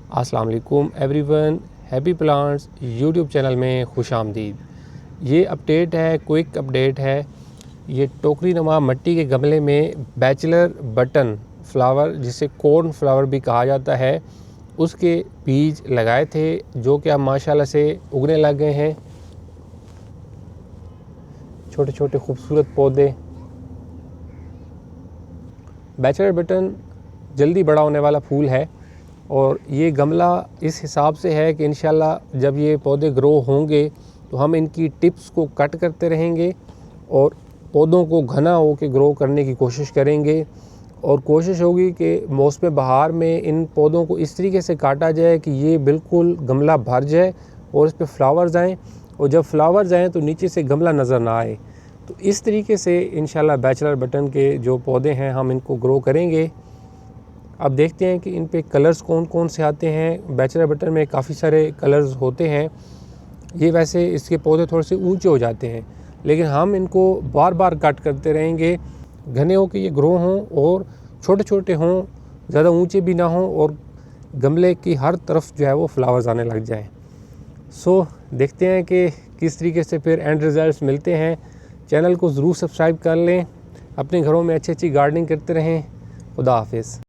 अस्सलाम वालेकुम everyone, happy plants YouTube channel में खुश आमदीद। ये अपडेट है, क्विक अपडेट है। ये टोकरी नुमा मिट्टी के गमले में बैचलर बटन फ्लावर, जिसे कॉर्न फ्लावर भी कहा जाता है, उसके बीज लगाए थे, जो कि अब माशाल्लाह से उगने लग गए हैं। छोटे छोटे खूबसूरत पौधे। बैचलर बटन जल्दी बड़ा होने वाला फूल है और ये गमला इस हिसाब से है कि इंशाल्लाह जब ये पौधे ग्रो होंगे तो हम इनकी टिप्स को कट करते रहेंगे और पौधों को घना हो के ग्रो करने की कोशिश करेंगे। और कोशिश होगी कि मौसम बहार में इन पौधों को इस तरीके से काटा जाए कि ये बिल्कुल गमला भर जाए और इस पर फ्लावर्स आएँ, और जब फ्लावर्स आएँ तो नीचे से गमला नज़र ना आए। तो इस तरीके से इंशाल्लाह बैचलर बटन के जो पौधे हैं हम इनको ग्रो करेंगे। अब देखते हैं कि इन पे कलर्स कौन कौन से आते हैं। बैचलर बटन में काफ़ी सारे कलर्स होते हैं। ये वैसे इसके पौधे थोड़े से ऊंचे हो जाते हैं, लेकिन हम इनको बार बार कट करते रहेंगे, घने हो के ये ग्रो हों और छोटे छोटे हों, ज़्यादा ऊंचे भी ना हों और गमले की हर तरफ जो है वो फ्लावर्स आने लग जाएं। सो देखते हैं कि किस तरीके से फिर एंड रिज़ल्ट्स मिलते हैं। चैनल को ज़रूर सब्सक्राइब कर लें। अपने घरों में अच्छी अच्छी गार्डनिंग करते रहें। खुदा हाफिज़।